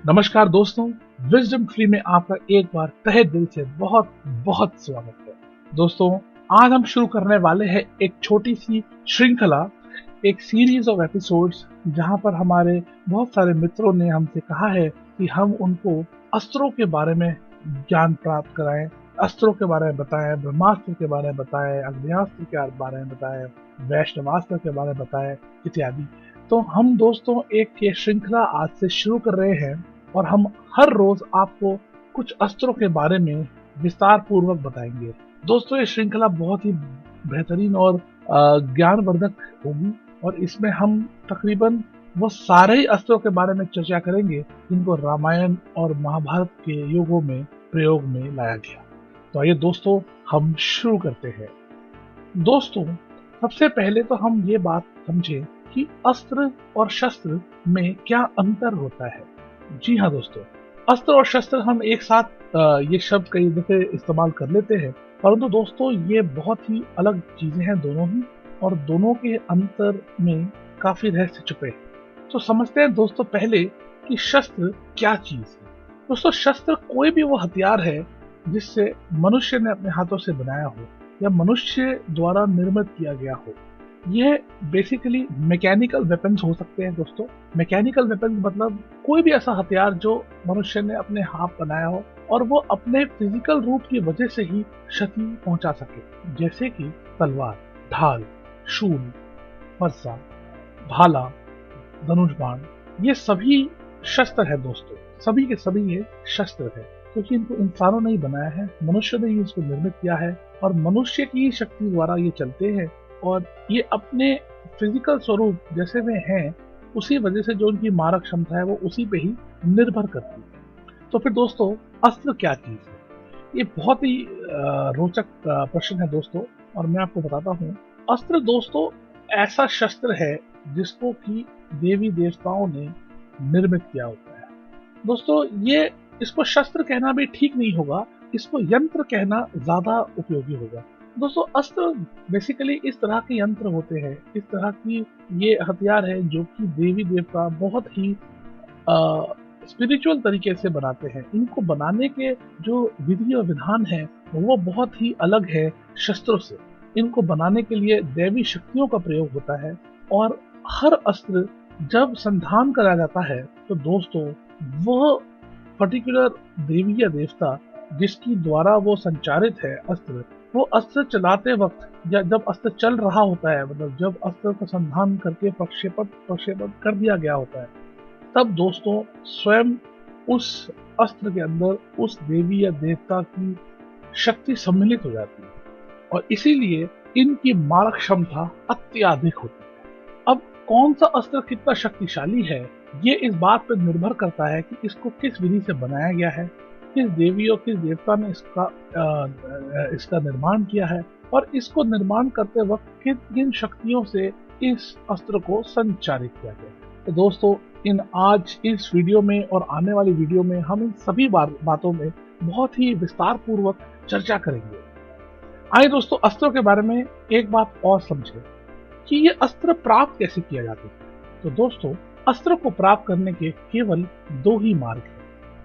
नमस्कार दोस्तों, wisdom tree में आपका एक बार तहे दिल से बहुत बहुत स्वागत है। दोस्तों, आज हम शुरू करने वाले हैं एक छोटी सी श्रृंखला, एक सीरीज ऑफ एपिसोड्स जहां पर हमारे बहुत सारे मित्रों ने हमसे कहा है कि हम उनको अस्त्रों के बारे में ज्ञान प्राप्त कराएं, अस्त्रों के बारे में बताएं, ब्रह्मास्त्र के बारे में बताएं, अग्न्यास्त्र के बारे में बताएं, वैष्णवास्त्र के बारे में बताएं इत्यादि। तो हम दोस्तों एक ये श्रृंखला आज से शुरू कर रहे हैं और हम हर रोज आपको कुछ अस्त्रों के बारे में विस्तार पूर्वक बताएंगे। दोस्तों, ये श्रृंखला बहुत ही बेहतरीन और ज्ञानवर्धक होगी और इसमें हम तकरीबन वो सारे ही अस्त्रों के बारे में चर्चा करेंगे जिनको रामायण और महाभारत के युगों में प्रयोग में लाया गया। तो आइए दोस्तों, हम शुरू करते हैं। दोस्तों, सबसे पहले तो हम ये बात समझें कि अस्त्र और शस्त्र में क्या अंतर होता है। जी हाँ दोस्तों, अस्त्र और शस्त्र हम एक साथ ये शब्द कई दफे इस्तेमाल कर लेते हैं, परंतु दोस्तों ये बहुत ही अलग चीजें हैं दोनों ही, और दोनों के अंतर में काफी रहस्य छुपे हैं। तो समझते हैं दोस्तों पहले कि शस्त्र क्या चीज है। दोस्तों, शस्त्र कोई भी वो हथियार है जिससे मनुष्य ने अपने हाथों से बनाया हो या मनुष्य द्वारा निर्मित किया गया हो। ये बेसिकली मैकेनिकल वेपन्स हो सकते हैं दोस्तों। मैकेनिकल वेपन्स मतलब कोई भी ऐसा हथियार जो मनुष्य ने अपने हाथ बनाया हो और वो अपने फिजिकल रूप की वजह से ही क्षति पहुंचा सके, जैसे कि तलवार, ढाल, शूल, फरसा, भाला, धनुष बाण। ये सभी शस्त्र है दोस्तों, सभी के सभी ये शस्त्र है, क्योंकि इनको इंसानों ने ही बनाया है, मनुष्य ने ही इसको निर्मित किया है और मनुष्य की शक्ति द्वारा ये चलते हैं और ये अपने फिजिकल स्वरूप जैसे वे हैं उसी वजह से जो उनकी मारक क्षमता है वो उसी पे ही निर्भर करती है। तो फिर दोस्तों, अस्त्र क्या चीज है? ये बहुत ही रोचक प्रश्न है दोस्तों, और मैं आपको बताता हूँ। अस्त्र दोस्तों ऐसा शस्त्र है जिसको कि देवी देवताओं ने निर्मित किया होता है। दोस्तों, ये इसको शस्त्र कहना भी ठीक नहीं होगा, इसको यंत्र कहना ज्यादा उपयोगी होगा। दोस्तों, अस्त्र बेसिकली इस तरह के यंत्र होते हैं, इस तरह की ये हथियार है जो कि देवी देवता बहुत ही स्पिरिचुअल तरीके से बनाते हैं। इनको बनाने के जो विधि और विधान है वो बहुत ही अलग है शस्त्रों से। इनको बनाने के लिए दैवी शक्तियों का प्रयोग होता है और हर अस्त्र जब संधान करा जाता है तो दोस्तों वह पर्टिकुलर देवी या देवता जिसकी द्वारा वो संचारित है अस्त्र, वो अस्त्र चलाते वक्त या जब अस्त्र चल रहा होता है, मतलब जब अस्त्र का संधान करके प्रक्षेपण कर दिया गया होता है, तब दोस्तों स्वयं उस अस्त्र के अंदर उस देवी या देवता की शक्ति सम्मिलित हो जाती है और इसीलिए इनकी मारक क्षमता अत्यधिक होती है। अब कौन सा अस्त्र कितना शक्तिशाली है ये इस बात पर निर्भर करता है कि इसको किस विधि से बनाया गया है, किस देवी और किस देवता ने इसका निर्माण किया है और इसको निर्माण करते वक्त किन किन शक्तियों से इस अस्त्र को संचारित किया गया है। तो दोस्तों, आज इस वीडियो में और आने वाली वीडियो में हम इन सभी बातों में बहुत ही विस्तार पूर्वक चर्चा करेंगे। आइए दोस्तों, अस्त्रों के बारे में एक बात और समझें कि ये अस्त्र प्राप्त कैसे किया जाता है। तो दोस्तों, अस्त्र को प्राप्त करने के केवल दो ही मार्ग हैं।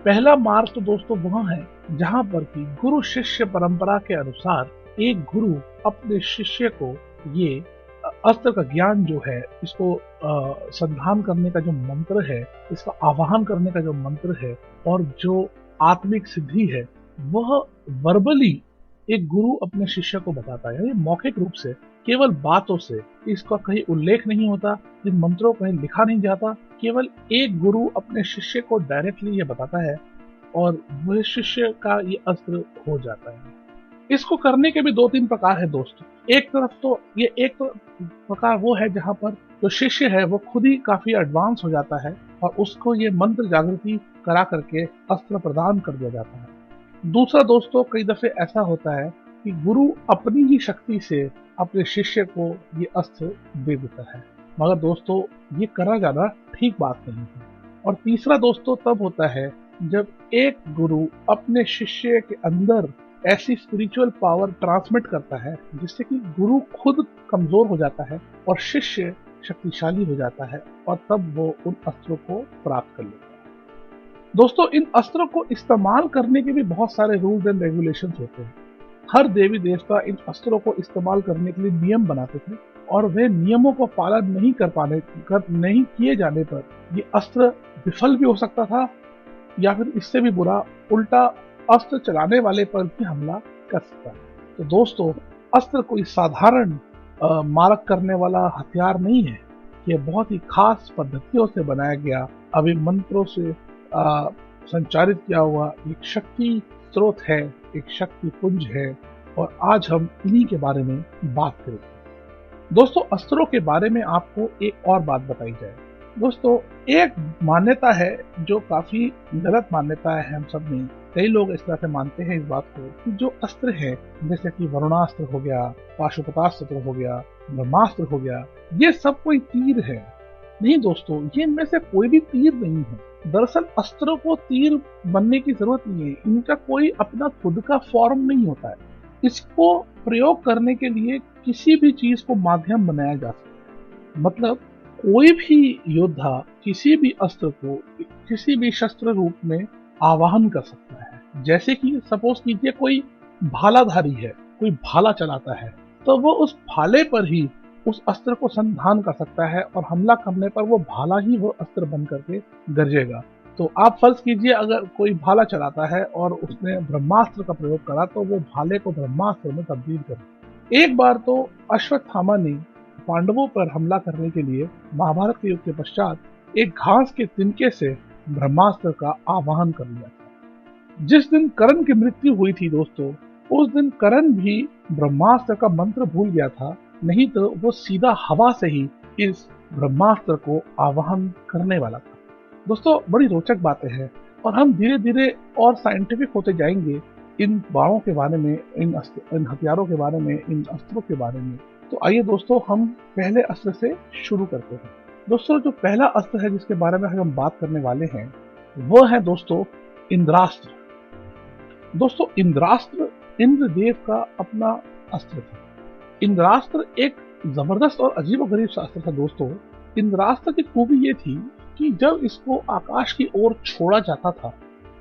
पहला मार्ग तो दोस्तों वह है जहां पर कि गुरु शिष्य परंपरा के अनुसार एक गुरु अपने शिष्य को ये अस्त्र का ज्ञान जो है, इसको संधान करने का जो मंत्र है, इसका आवाहन करने का जो मंत्र है और जो आत्मिक सिद्धि है, वह वर्बली एक गुरु अपने शिष्य को बताता है, यानी मौखिक रूप से, केवल बातों से। इसका कहीं उल्लेख नहीं होता, इन मंत्रों को कहीं लिखा नहीं जाता, केवल एक गुरु अपने शिष्य को डायरेक्टली ये बताता है और वह शिष्य का ये अस्त्र हो जाता है। इसको करने के भी दो तीन प्रकार है दोस्तों। एक प्रकार वो है जहां पर जो शिष्य है वो खुद ही काफी एडवांस हो जाता है और उसको ये मंत्र जागृति करा करके अस्त्र प्रदान कर दिया जाता है। दूसरा दोस्तों, कई दफे ऐसा होता है कि गुरु अपनी ही शक्ति से अपने शिष्य को ये अस्त्र दे देता है, मगर दोस्तों ये करा जाना ठीक बात नहीं है। और तीसरा दोस्तों तब होता है जब एक गुरु अपने शिष्य के अंदर ऐसी स्पिरिचुअल पावर ट्रांसमिट करता है जिससे कि गुरु खुद कमजोर हो जाता है और शिष्य शक्तिशाली हो जाता है और तब वो उन अस्त्रों को प्राप्त कर लेता है। दोस्तों इन अस्त्रों को इस्तेमाल करने के भी बहुत सारे रूल्स एंड रेगुलेशंस होते हैं। हर देवी देवता इन अस्त्रों को इस्तेमाल करने के लिए नियम बनाते थे और वे नियमों को पालन नहीं किए जाने पर ये अस्त्र विफल भी हो सकता था या फिर इससे भी बुरा उल्टा अस्त्र चलाने वाले पर भी हमला कर सकता है। तो दोस्तों अस्त्र कोई साधारण मारक करने वाला हथियार नहीं है। यह बहुत ही खास पद्धतियों से बनाया गया अभिमंत्रों से संचारित किया हुआ एक शक्ति स्रोत है, एक शक्ति पुंज है और आज हम इन्हीं के बारे में बात करेंगे। दोस्तों अस्त्रों के बारे में आपको एक और बात बताई जाए। दोस्तों एक मान्यता है जो काफी गलत मान्यता है, हम सब में कई लोग इस तरह से मानते हैं इस बात को कि जो अस्त्र है जैसे कि वरुणास्त्र हो गया, पाशुपतास्त्र हो गया, ब्रह्मास्त्र हो गया, ये सब कोई तीर है। नहीं दोस्तों, ये इनमें से कोई भी तीर नहीं है। दरअसल अस्त्रों को तीर बनने की जरूरत नहीं है, इनका कोई अपना खुद का फॉर्म नहीं होता है। इसको प्रयोग करने के लिए किसी भी चीज को माध्यम बनाया जा सकता है। मतलब कोई भी योद्धा किसी भी अस्त्र को किसी भी शस्त्र रूप में आवाहन कर सकता है। जैसे कि सपोज कीजिए कोई भालाधारी है, कोई भाला चलाता है, तो वो उस भाले पर ही उस अस्त्र को संधान कर सकता है और हमला करने पर वो भाला ही वो अस्त्र बन करके गरजेगा। तो आप फर्ज कीजिए अगर कोई भाला चलाता है और उसने ब्रह्मास्त्र का प्रयोग करा तो वो भाले को ब्रह्मास्त्र में तब्दील कर। एक बार तो अश्वत्थामा ने पांडवों पर हमला करने के लिए महाभारत के युग के पश्चात एक घास के तिनके से ब्रह्मास्त्र का आवाहन कर लिया था। जिस दिन कर्ण की मृत्यु हुई थी दोस्तों, उस दिन कर्ण भी ब्रह्मास्त्र का मंत्र भूल गया था, नहीं तो वो सीधा हवा से ही इस ब्रह्मास्त्र को आवाहन करने वाला था। दोस्तों बड़ी रोचक बातें हैं और हम धीरे धीरे और साइंटिफिक होते जाएंगे इन बाणों के बारे में, इन हथियारों के बारे में, इन अस्त्रों के बारे में। तो आइए दोस्तों हम पहले अस्त्र से शुरू करते हैं। दोस्तों जो पहला अस्त्र है जिसके बारे में हम बात करने वाले हैं वो है दोस्तों इंद्रास्त्र। दोस्तों इंद्रास्त्र इंद्रदेव का अपना अस्त्र था। इंद्रास्त्र एक जबरदस्त और अजीबोगरीब सा अस्त्र था दोस्तों। इंद्रास्त्र की खूबी ये थी कि जब इसको आकाश की ओर छोड़ा जाता था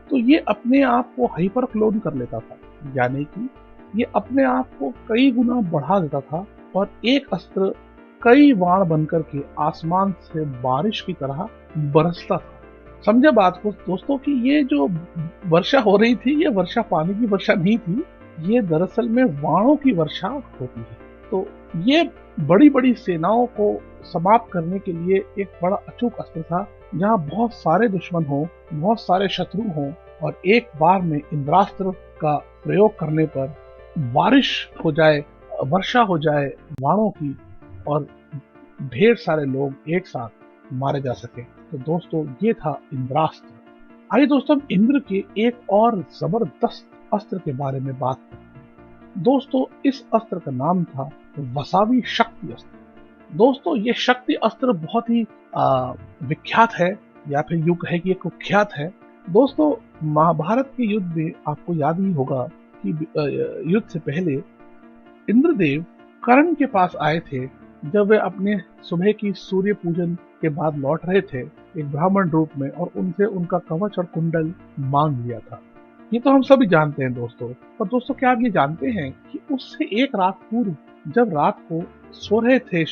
तो ये अपने आप को हाइपर क्लोन कर लेता था, यानी कि ये अपने आप को कई गुना बढ़ा देता था और एक अस्त्र कई बाण बनकर के आसमान से बारिश की तरह बरसता था। समझे बात को दोस्तों कि ये जो वर्षा हो रही थी ये वर्षा पानी की वर्षा नहीं थी, ये दरअसल में बाणों की वर्षा होती है। तो ये बड़ी बड़ी सेनाओं को समाप्त करने के लिए एक बड़ा अचूक अस्त्र था, जहां बहुत सारे दुश्मन हो, बहुत सारे शत्रु हो और एक बार में इंद्रास्त्र का प्रयोग करने पर बारिश हो जाए, वर्षा हो जाए बाणों की और ढेर सारे लोग एक साथ मारे जा सके। तो दोस्तों ये था इंद्रास्त्र। आइए दोस्तों हम इंद्र के एक और जबरदस्त अस्त्र के बारे में बात करते हैं। दोस्तों इस अस्त्र का नाम था वसावी शक्ति अस्त्र। दोस्तों ये शक्ति अस्त्र बहुत ही विख्यात है या फिर यूं कहे कि कुख्यात है। दोस्तों महाभारत के युद्ध में आपको याद ही होगा कि युद्ध से पहले इंद्रदेव कर्ण के पास आए थे जब वे अपने सुबह की सूर्य पूजन के बाद लौट रहे थे एक ब्राह्मण रूप में, और उनसे उनका कवच और कुंडल मांग लिया था। ये तो हम सभी जानते हैं दोस्तों। पर दोस्तों क्या आप ये जानते हैं कि उससे एक रात पूर्व जब रात को सो रहे थे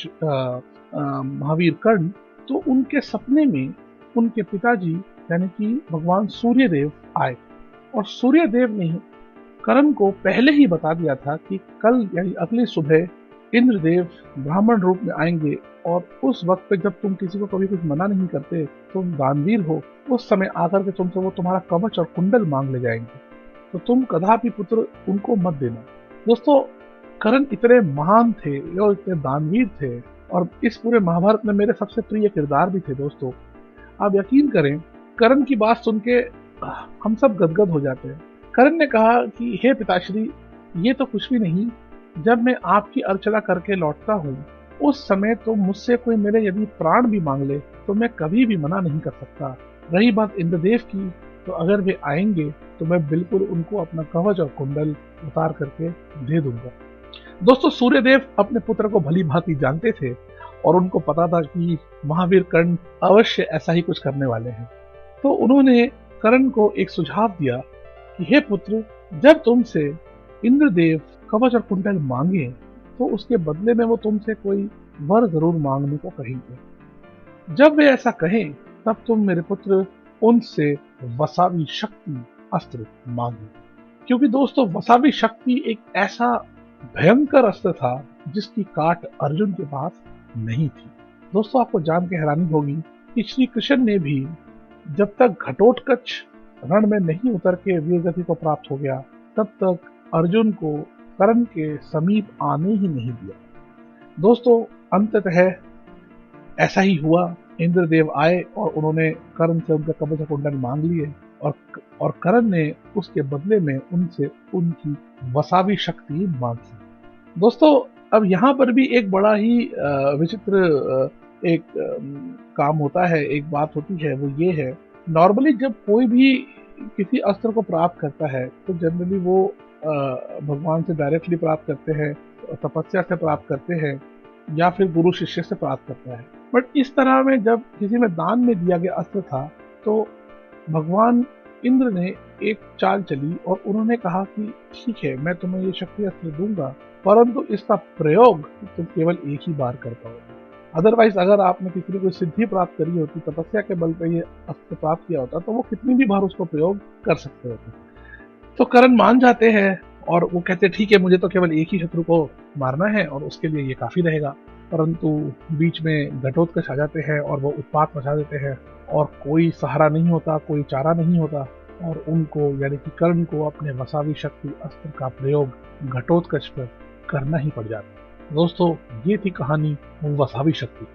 महावीर कर्ण, तो उनके सपने में उनके पिताजी यानी कि भगवान सूर्यदेव आए और सूर्यदेव ने कर्ण को पहले ही बता दिया था कि कल यानी अगली सुबह इंद्रदेव ब्राह्मण रूप में आएंगे और उस वक्त पे जब तुम किसी को कभी कुछ मना नहीं करते, तुम दानवीर हो, उस समय आकर के तुमसे वो तुम्हारा कवच और कुंडल मांग ले जाएंगे, तो तुम कदापि पुत्र उनको मत देना। दोस्तों कर्ण इतने महान थे और इतने दानवीर थे और इस पूरे महाभारत में मेरे सबसे प्रिय किरदार भी थे। दोस्तों आप यकीन करें कर्ण की बात सुन के हम सब गदगद हो जाते हैं। कर्ण ने कहा कि हे पिताश्री, ये तो कुछ भी नहीं, जब मैं आपकी अर्चना करके लौटता हूँ उस समय तो मुझसे कोई मेरे यदि प्राण भी मांग ले तो मैं कभी भी मना नहीं कर सकता। रही बात इंद्रदेव की, तो अगर वे आएंगे तो मैं बिल्कुल उनको अपना कवच और कुंडल उतार करके दे दूंगा। दोस्तों सूर्यदेव अपने पुत्र को भली भांति जानते थे और उनको पता था कि महावीर कर्ण अवश्य ऐसा ही कुछ करने वाले हैं। तो उन्होंने कर्ण को एक सुझाव दिया कि हे पुत्र, जब तुमसे इंद्रदेव कवच और कुंडल मांगे तो उसके बदले में वो तुमसे कोई वर जरूर मांगने को कहेंगे। जब वे ऐसा कहें तब तुम मेरे पुत्र उनसे वसावी शक्ति अस्त्र मांगे। क्योंकि दोस्तों वसावी शक्ति एक ऐसा भयंकर अस्त्र था जिसकी काट अर्जुन के पास नहीं थी। दोस्तों आपको जान के हैरानी होगी कि श्री कृष्ण ने भी जब तक घटोत्कच रण में नहीं उतर के वीरगति को प्राप्त हो गया तब तक अर्जुन को कर्ण के समीप आने ही नहीं दिया। दोस्तों अंततः ऐसा ही हुआ, इंद्रदेव आए और उन्होंने कर्ण से उनका कवच कुंडल मांग लिए और कर्ण ने उसके बदले में उनसे उनकी वसावी शक्ति मांगी। दोस्तों अब यहाँ पर भी एक बड़ा ही विचित्र एक काम होता है, एक बात होती है, वो ये है, नॉर्मली जब कोई भी किसी अस्त्र को प्राप्त करता है तो जनरली वो भगवान से डायरेक्टली प्राप्त करते हैं, तपस्या से प्राप्त करते हैं या फिर गुरु शिष्य से प्राप्त करता है। बट इस तरह में जब किसी में दान में दिया गया अस्त्र था तो भगवान इंद्र ने एक चाल चली और उन्होंने कहा कि ठीक है, मैं तुम्हें ये शक्ति अस्त्र दूंगा, परंतु इसका प्रयोग तुम केवल एक ही बार कर पाओगे। अदरवाइज अगर आपने किसी ने कोई सिद्धि प्राप्त करी होती, तपस्या के बल पर ये अस्त्र प्राप्त किया होता, तो वो कितनी भी बार उसको प्रयोग कर सकते होते। तो कर्ण मान जाते हैं और वो कहते ठीक है, मुझे तो केवल एक ही शत्रु को मारना है और उसके लिए ये काफी रहेगा। परंतु बीच में घटोत्कच आ जाते हैं और वो उत्पात मचा देते हैं और कोई सहारा नहीं होता, कोई चारा नहीं होता और उनको यानी कि कर्ण को अपने वसावी शक्ति अस्त्र का प्रयोग घटोत्कच पर करना ही पड़ जाता। दोस्तों ये थी कहानी वसावी शक्ति।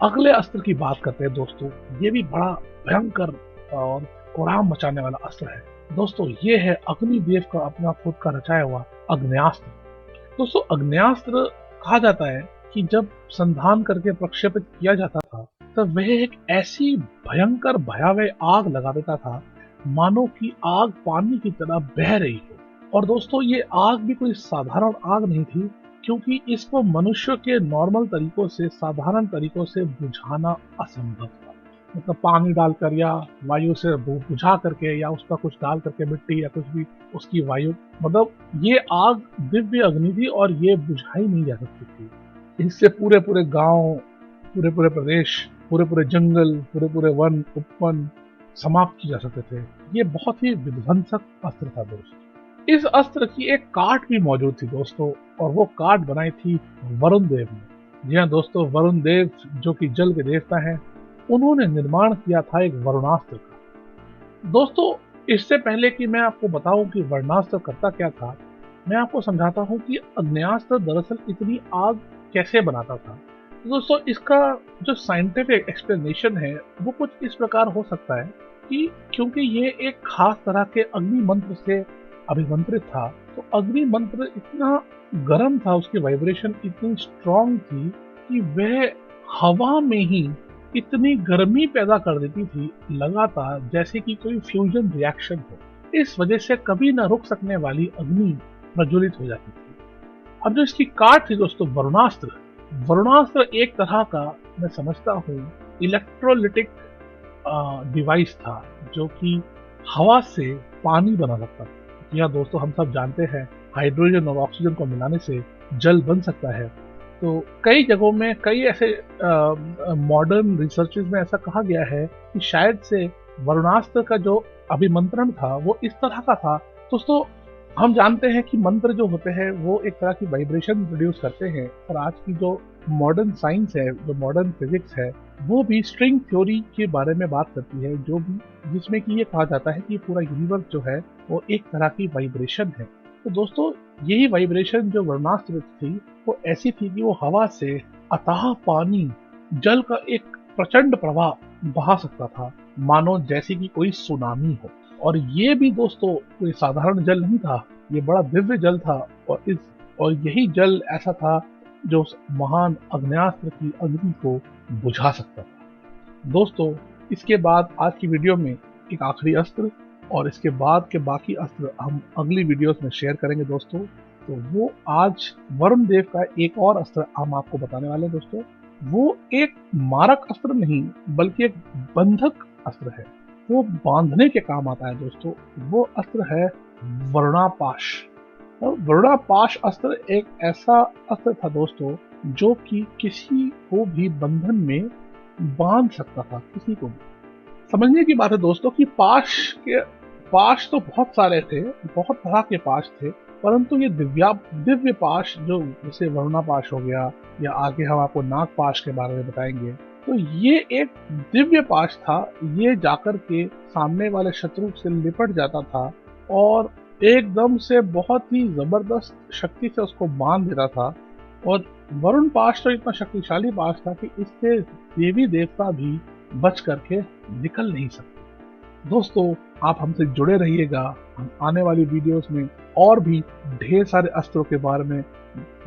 अगले अस्त्र की बात करते हैं दोस्तों, ये भी बड़ा भयंकर और कोहराम मचाने वाला अस्त्र है। दोस्तों ये है अग्निदेव का अपना खुद का रचाया हुआ अग्न्यास्त्र। दोस्तों अग्न्यास्त्र कहा जाता है कि जब संधान करके प्रक्षेपित किया जाता था तब वह एक ऐसी भयंकर भयावह आग लगा देता था मानो कि आग पानी की तरह बह रही हो। और दोस्तों ये आग भी कोई साधारण आग नहीं थी, क्योंकि इसको मनुष्य के नॉर्मल तरीकों से, साधारण तरीकों से बुझाना असंभव था। मतलब पानी डालकर या वायु से बुझा करके या उसका कुछ डाल करके मिट्टी या कुछ भी उसकी वायु, मतलब ये आग दिव्य अग्नि थी और ये बुझाई नहीं जा सकती थी। इससे पूरे पूरे गांव, पूरे पूरे प्रदेश, पूरे पूरे जंगल, पूरे पूरे वन उपवन समाप्त किए जा सकते थे। ये बहुत ही विध्वंसक अस्त्र था दोस्तों। इस अस्त्र की एक काट भी मौजूद थी दोस्तों, और वो काट बनाई थी वरुण देव ने। जी हाँ दोस्तों, वरुण देव जो कि जल के देवता हैं, उन्होंने निर्माण किया था एक वरुणास्त्र का। दोस्तों इससे पहले कि मैं आपको बताऊं कि वरुणास्त्र करता क्या था, मैं आपको समझाता हूं कि अग्न्यास्त्र दरअसल इतनी आग कैसे बनाता था। तो दोस्तों इसका जो साइंटिफिक एक्सप्लेनेशन है वो कुछ इस प्रकार हो सकता है कि क्योंकि ये एक खास तरह के अग्नि मंत्र से अभिमंत्रित था, तो अग्नि मंत्र इतना गर्म था, उसकी वाइब्रेशन इतनी स्ट्रॉन्ग थी कि वह हवा में ही इतनी गर्मी पैदा कर देती थी लगातार, जैसे कि कोई फ्यूजन रिएक्शन हो। इस वजह से कभी न रुक सकने वाली अग्नि प्रज्वलित हो जाती थी। अब जो इसकी काट थी दोस्तों वरुणास्त्र, वरुणास्त्र एक तरह का मैं समझता हूँ इलेक्ट्रोलिटिक डिवाइस था जो कि हवा से पानी बना सकता था। जी हाँ दोस्तों, हम सब जानते हैं हाइड्रोजन और ऑक्सीजन को मिलाने से जल बन सकता है। तो कई जगहों में, कई ऐसे मॉडर्न रिसर्चेस में ऐसा कहा गया है कि शायद से वरुणास्त्र का जो अभिमंत्रण था वो इस तरह का था। दोस्तों हम जानते हैं कि मंत्र जो होते हैं वो एक तरह की वाइब्रेशन प्रोड्यूस करते हैं, और आज की जो मॉडर्न साइंस है, जो मॉडर्न फिजिक्स है, वो भी स्ट्रिंग थ्योरी के बारे में बात करती है, जो भी जिसमें कि ये कहा जाता है कि पूरा यूनिवर्स जो है वो एक तरह की वाइब्रेशन है। तो दोस्तों यही वाइब्रेशन जो वरुणास्त्र थी वो ऐसी थी कि वो हवा से अथाह पानी, जल का एक प्रचंड प्रवाह बहा सकता था, मानो जैसे कि कोई सुनामी हो। और ये भी दोस्तों कोई साधारण जल नहीं था, ये बड़ा दिव्य जल था, और यही जल ऐसा था जो उस महान अग्न्यास्त्र की अग्नि को बुझा सकता था। दोस्तों इसके बाद आज की वीडियो में एक आखिरी अस्त्र, और इसके बाद के बाकी अस्त्र हम अगली वीडियोस में शेयर करेंगे दोस्तों। तो वो आज वरुण देव का एक और अस्त्र हम आपको बताने वाले हैं दोस्तों। वो एक मारक अस्त्र नहीं बल्कि एक बंधक अस्त्र है। वो बांधने के काम आता है दोस्तों। वो अस्त्र है वरुणापाश। वरुणापाश अस्त्र एक ऐसा अस्त्र था दोस्तों जो कि किसी को भी बंधन में बांध सकता था, किसी को भी। समझने की बात है दोस्तों कि पाश तो बहुत सारे थे, बहुत तरह के पाश थे, परंतु ये दिव्य पाश जो जैसे वरुणा पाश हो गया, या आगे हम आपको नाग पाश के बारे में बताएंगे, तो ये एक दिव्य पाश था। ये जाकर के सामने वाले शत्रु से लिपट जाता था और एकदम से बहुत ही जबरदस्त शक्ति से उसको बांध देता था। और वरुण पाश तो इतना शक्तिशाली पाश था कि इससे देवी देवता भी बच करके निकल नहीं सकते। दोस्तों, आप हमसे जुड़े रहिएगा। हम आने वाली वीडियोस में और भी ढेर सारे अस्त्रों के बारे में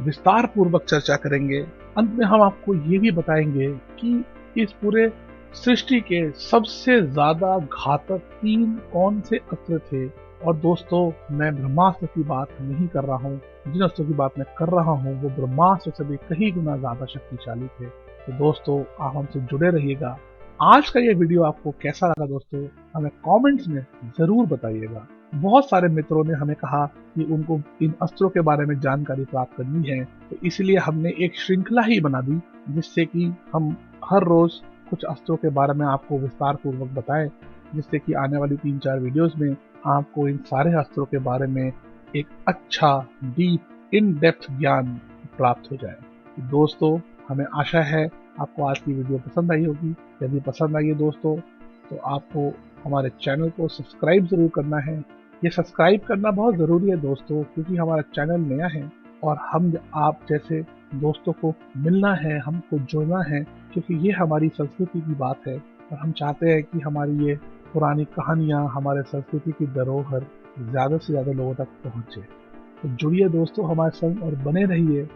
विस्तार पूर्वक चर्चा करेंगे। अंत में हम आपको ये भी बताएंगे कि इस पूरे सृष्टि के सबसे ज्यादा घातक 3 कौन से अस्त्र थे। और दोस्तों, मैं ब्रह्मास्त्र की बात नहीं कर रहा हूँ, जिन अस्त्रों की बात मैं कर रहा हूँ वो ब्रह्मास्त्र से भी कहीं गुना ज्यादा शक्तिशाली थे। तो दोस्तों, आप हमसे जुड़े रहिएगा। आज का ये वीडियो आपको कैसा लगा दोस्तों, हमें कमेंट्स में जरूर बताइएगा। बहुत सारे मित्रों ने हमें कहा कि उनको इन अस्त्रों के बारे में जानकारी प्राप्त करनी है, तो इसलिए हमने एक श्रृंखला ही बना दी, जिससे कि हम हर रोज कुछ अस्त्रों के बारे में आपको विस्तार पूर्वक बताएं, जिससे कि आने वाली 3-4 वीडियोस में आपको इन सारे अस्त्रों के बारे में एक अच्छा डीप इन डेप्थ ज्ञान प्राप्त हो जाए। तो दोस्तों, हमें आशा है आपको आज की वीडियो पसंद आई होगी। यदि पसंद आई है दोस्तों, तो आपको हमारे चैनल को सब्सक्राइब जरूर करना है। ये सब्सक्राइब करना बहुत ज़रूरी है दोस्तों, क्योंकि हमारा चैनल नया है और हम आप जैसे दोस्तों को मिलना है, हमको जुड़ना है, क्योंकि ये हमारी संस्कृति की बात है और हम चाहते हैं कि हमारी ये पुरानी कहानियाँ, हमारे संस्कृति की धरोहर ज़्यादा से ज़्यादा लोगों तक पहुँचे। तो जुड़िए दोस्तों हमारे संग और बने रहिए।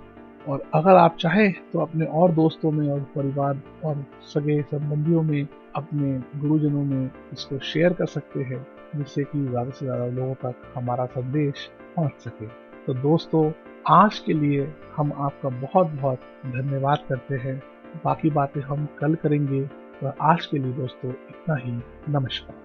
और अगर आप चाहें तो अपने और दोस्तों में और परिवार और सगे संबंधियों में, अपने गुरुजनों में इसको शेयर कर सकते हैं, जिससे कि ज़्यादा से ज़्यादा लोगों तक हमारा संदेश पहुंच सके। तो दोस्तों, आज के लिए हम आपका बहुत बहुत धन्यवाद करते हैं। बाकी बातें हम कल करेंगे। तो आज के लिए दोस्तों इतना ही। नमस्कार।